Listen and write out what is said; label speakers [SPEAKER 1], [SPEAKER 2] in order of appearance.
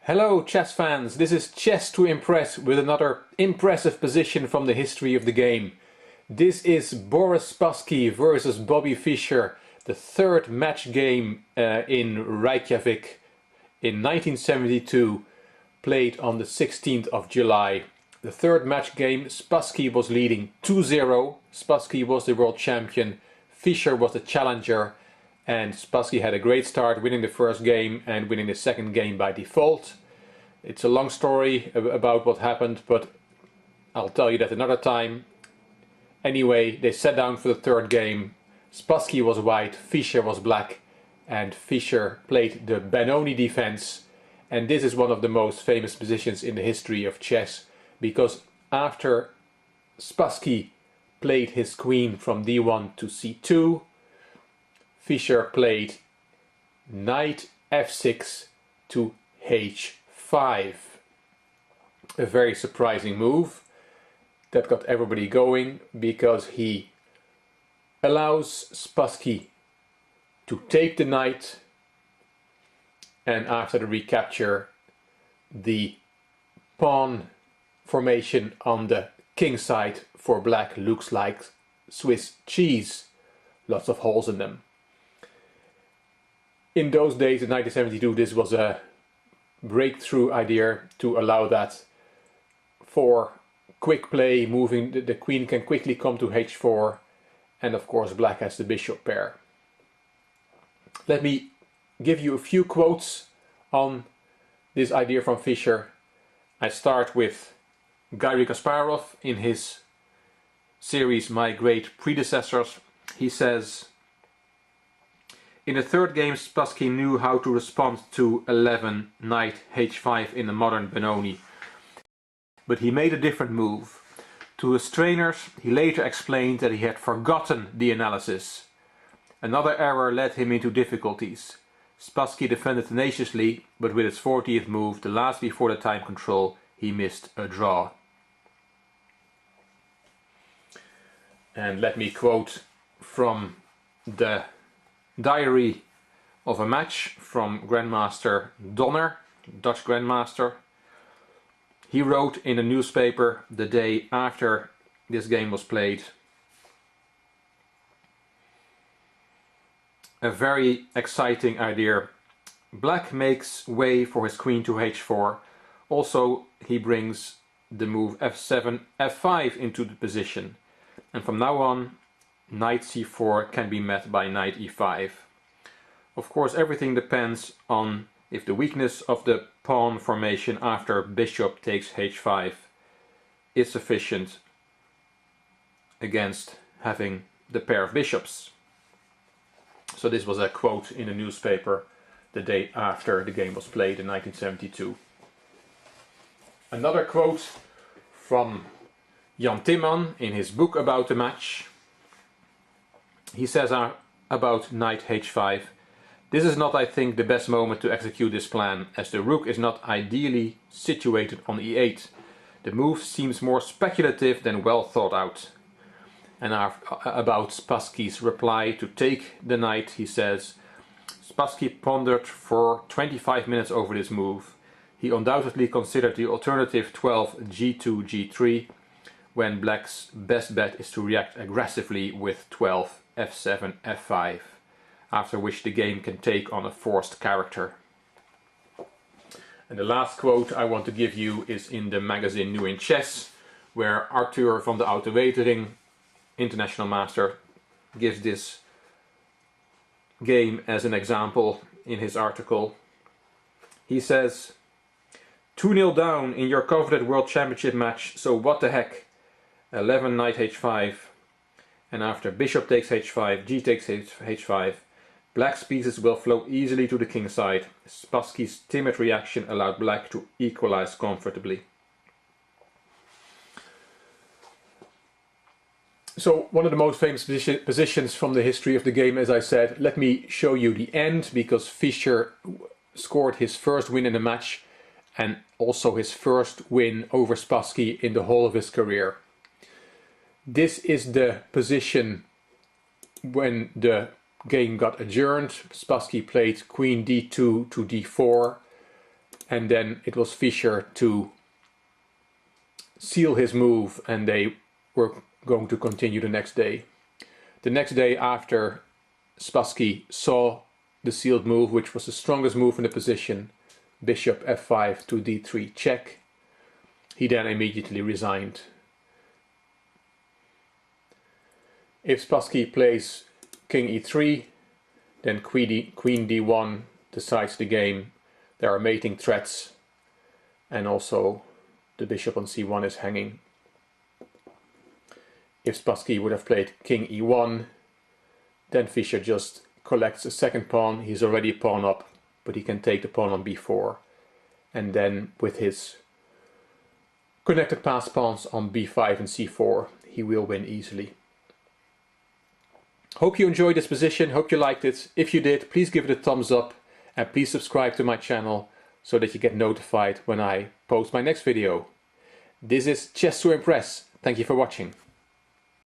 [SPEAKER 1] Hello chess fans, this is Chess to Impress with another impressive position from the history of the game. This is Boris Spassky versus Bobby Fischer, the third match game in Reykjavik in 1972, played on the 16th of July. The third match game, Spassky was leading 2-0, Spassky was the world champion, Fischer was the challenger, and Spassky had a great start, winning the first game and winning the second game by default. It's a long story about what happened, but I'll tell you that another time. Anyway, they sat down for the third game. Spassky was white, Fischer was black, and Fischer played the Benoni defense. And this is one of the most famous positions in the history of chess, because after Spassky played his queen from d1 to c2, Fischer played knight f6 to h5. A very surprising move that got everybody going, because he allows Spassky to take the knight, and after the recapture, the pawn formation on the king side for black looks like Swiss cheese, lots of holes in them. In those days, in 1972, this was a breakthrough idea to allow that for quick play, moving the queen can quickly come to h4, and of course black has the bishop pair. Let me give you a few quotes on this idea from Fischer. I start with Garry Kasparov in his series My Great Predecessors. He says, in the third game, Spassky knew how to respond to 11 knight h5 in the modern Benoni. But he made a different move. To his trainers, he later explained that he had forgotten the analysis. Another error led him into difficulties. Spassky defended tenaciously, but with his 40th move, the last before the time control, he missed a draw. And let me quote from the diary of a match from Grandmaster Donner, Dutch Grandmaster. He wrote in a newspaper the day after this game was played, a very exciting idea. Black makes way for his queen to h4. Also, he brings the move f7, f5 into the position. And from now on, knight c4 can be met by knight e5. Of course, everything depends on if the weakness of the pawn formation after bishop takes h5 is sufficient against having the pair of bishops. So this was a quote in a newspaper the day after the game was played in 1972. Another quote from Jan Timman in his book about the match. He says about knight h5, this is not, I think, the best moment to execute this plan, as the rook is not ideally situated on e8. The move seems more speculative than well thought out. And about Spassky's reply to take the knight, he says, Spassky pondered for 25 minutes over this move. He undoubtedly considered the alternative 12 g2 g3, when black's best bet is to react aggressively with 12 f7 f5, after which the game can take on a forced character. And the last quote I want to give you is in the magazine New in Chess, where Arthur van de Autowetering, international master, gives this game as an example in his article. He says, 2-0 down in your coveted World Championship match, so what the heck? 11 knight h5, and after bishop takes h5, g takes h5, black's pieces will flow easily to the king side. Spassky's timid reaction allowed black to equalize comfortably. So one of the most famous positions from the history of the game, as I said. Let me show you the end, because Fischer scored his first win in the match and also his first win over Spassky in the whole of his career. This is the position when the game got adjourned. Spassky played queen d2 to d4. and then it was Fischer to seal his move, and they were going to continue the next day. The next day after Spassky saw the sealed move, which was the strongest move in the position, bishop f5 to d3 check, he then immediately resigned. If Spassky plays king e3, then queen d1 decides the game. There are mating threats, and also the bishop on c1 is hanging. If Spassky would have played king e1, then Fischer just collects a second pawn. He's already a pawn up, but he can take the pawn on b4. And then with his connected pass pawns on b5 and c4, he will win easily. Hope you enjoyed this position, hope you liked it. If you did, please give it a thumbs up and please subscribe to my channel so that you get notified when I post my next video. This is Chess to Impress. Thank you for watching.